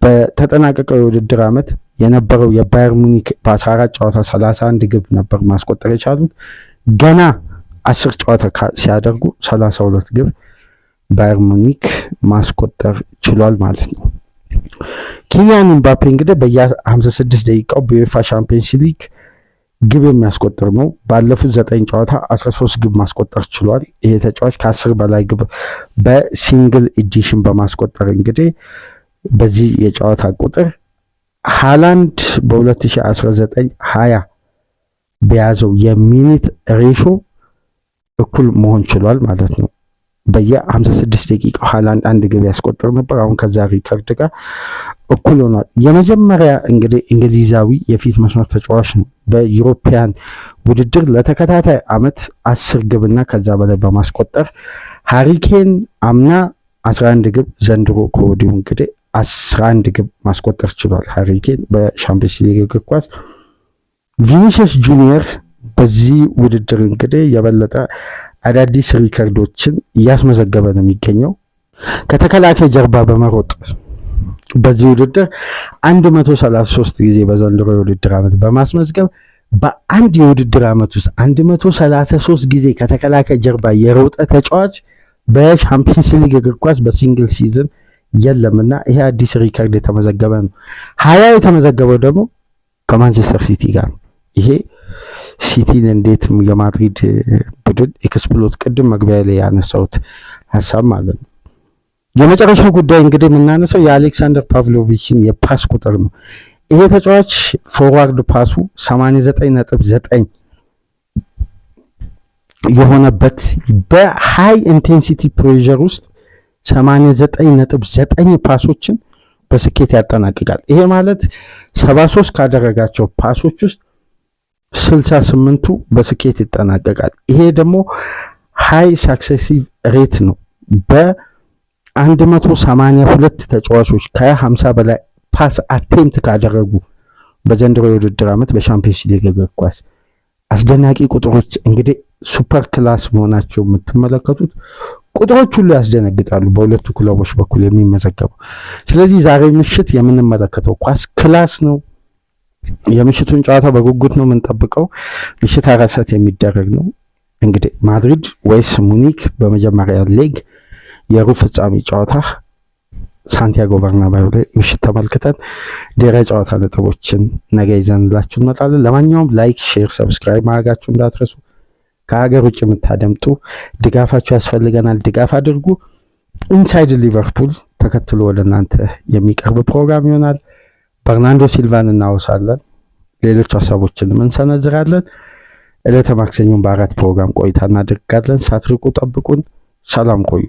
በተጠናቀቀው የውድድር ዓመት የነበረው የባየር ሙኒክ በ14 ጨዋታ 31 ግብ ነበር ማስቆጠር የቻሉት። ገና 10 ጨዋታ ሲያደርጉ 32 ግብ ባየር ሙኒክ ማስቆጠር ችሏል ማለት ነው። ኪሊያን ምባፔ እንግዲህ በየ56 ደቂቃው በዩኤፋ ሻምፒየንስ ሊግ ግብ የሚያስቆጥር ነው። ባለፉት 9 ጨዋታ 13 ግብ ማስቆጠር ችሏል። ይሄ ተጫዋች ከ10 በላይ ግብ በሲንግል ኤዲሽን በማስቆጠር እንግዲህ በዚህ የጨዋታ ቁጥር ሃላንድ በ2019-20 በያዘው የሚኒት ሬሾ እኩል መሆን ችሏል ማለት ነው። በየ56 ደቂቃው ሃላንድ አንድ ግብ ያስቆጥር ነበር። አሁን ከዛ ሪከርድ ጋር እኩል ሆኗል። የመጀመሪያ እንግዲህ እንግሊዛዊ የፊት መስመር ተጫዋች ነው በዩሮፒያን ውድድር ለተከታታይ ዓመት 10 ግብና ከዛ በላይ በማስቆጠር ሃሪኬን አምና 11 ግብ ዘንድሮ ከወዲሁ እንግዲህ 11 ግብ ማስቆጠር ችሏል ሃሪ ኬን በሻምፒየንስ ሊግ እግር ኳስ። ቪኒሲየስ ጁኒየር በዚህ ውድድር እንግዲህ የበለጠ አዳዲስ ሪከርዶችን እያስመዘገበ ነው የሚገኘው። ከተከላካይ ጀርባ በመሮጥ በዚህ ውድድር 133 ጊዜ በዘንድሮ የውድድር ዓመት በማስመዝገብ በአንድ የውድድር ዓመት ውስጥ 133 ጊዜ ከተከላካይ ጀርባ የሮጠ ተጫዋች በሻምፒየንስ ሊግ እግር ኳስ በሲንግል ሲዝን የለምና ይሄ አዲስ ሪከርድ የተመዘገበ ነው። 20 የተመዘገበው ደግሞ ከማንቸስተር ሲቲ ጋር ነው። ይሄ ሲቲን እንዴት የማድሪድ ቡድን ኤክስፕሎት ቅድም መግቢያ ላይ ያነሳሁት ሐሳብ ማለት ነው። የመጨረሻው ጉዳይ እንግዲህ የምናነሳው የአሌክሳንደር ፓቭሎቪችን የፓስ ቁጥር ነው። ይሄ ተጫዋች ፎርዋርድ ፓሱ 89.9 የሆነበት በሃይ ኢንቴንሲቲ ፕሬሸር ውስጥ 89.9 ፓሶችን በስኬት ያጠናቅቃል። ይሄ ማለት 73 ካደረጋቸው ፓሶች ውስጥ 68ቱ በስኬት ይጠናቀቃል። ይሄ ደግሞ ሃይ ሳክሴሲቭ ሬት ነው። በ182 ተጫዋቾች ከ50 በላይ ፓስ አቴምፕት ካደረጉ በዘንድሮ የውድድር ዓመት በሻምፒየንስ ሊግ እግር ኳስ አስደናቂ ቁጥሮች እንግዲህ ሱፐር ክላስ መሆናቸው የምትመለከቱት ቁጥሮች ሁሉ ያስደነግጣሉ በሁለቱ ክለቦች በኩል የሚመዘገቡ። ስለዚህ ዛሬ ምሽት የምንመለከተው ኳስ ክላስ ነው። የምሽቱን ጨዋታ በጉጉት ነው የምንጠብቀው። ምሽት 4 ሰዓት የሚደረግ ነው። እንግዲህ ማድሪድ ወይስ ሙኒክ በመጀመሪያ ሌግ የሩብ ፍጻሜ ጨዋታ ሳንቲያጎ በርናባዩ ላይ ምሽት ተመልክተን ድረ ጨዋታ ነጥቦችን ነገ ይዘንላችሁ እንመጣለን። ለማንኛውም ላይክ፣ ሼር፣ ሰብስክራይብ ማድረጋችሁ እንዳትረሱ። ከሀገር ውጭ የምታደምጡ ድጋፋችሁ ያስፈልገናል፣ ድጋፍ አድርጉ። ኢንሳይድ ሊቨርፑል ተከትሎ ወደ እናንተ የሚቀርብ ፕሮግራም ይሆናል። በርናንዶ ሲልቫን እናወሳለን፣ ሌሎች ሀሳቦችንም እንሰነዝራለን። ዕለተ ማክሰኞን በ4 ፕሮግራም ቆይታ እናደርጋለን። ሳትርቁ ጠብቁን። ሰላም ቆዩ።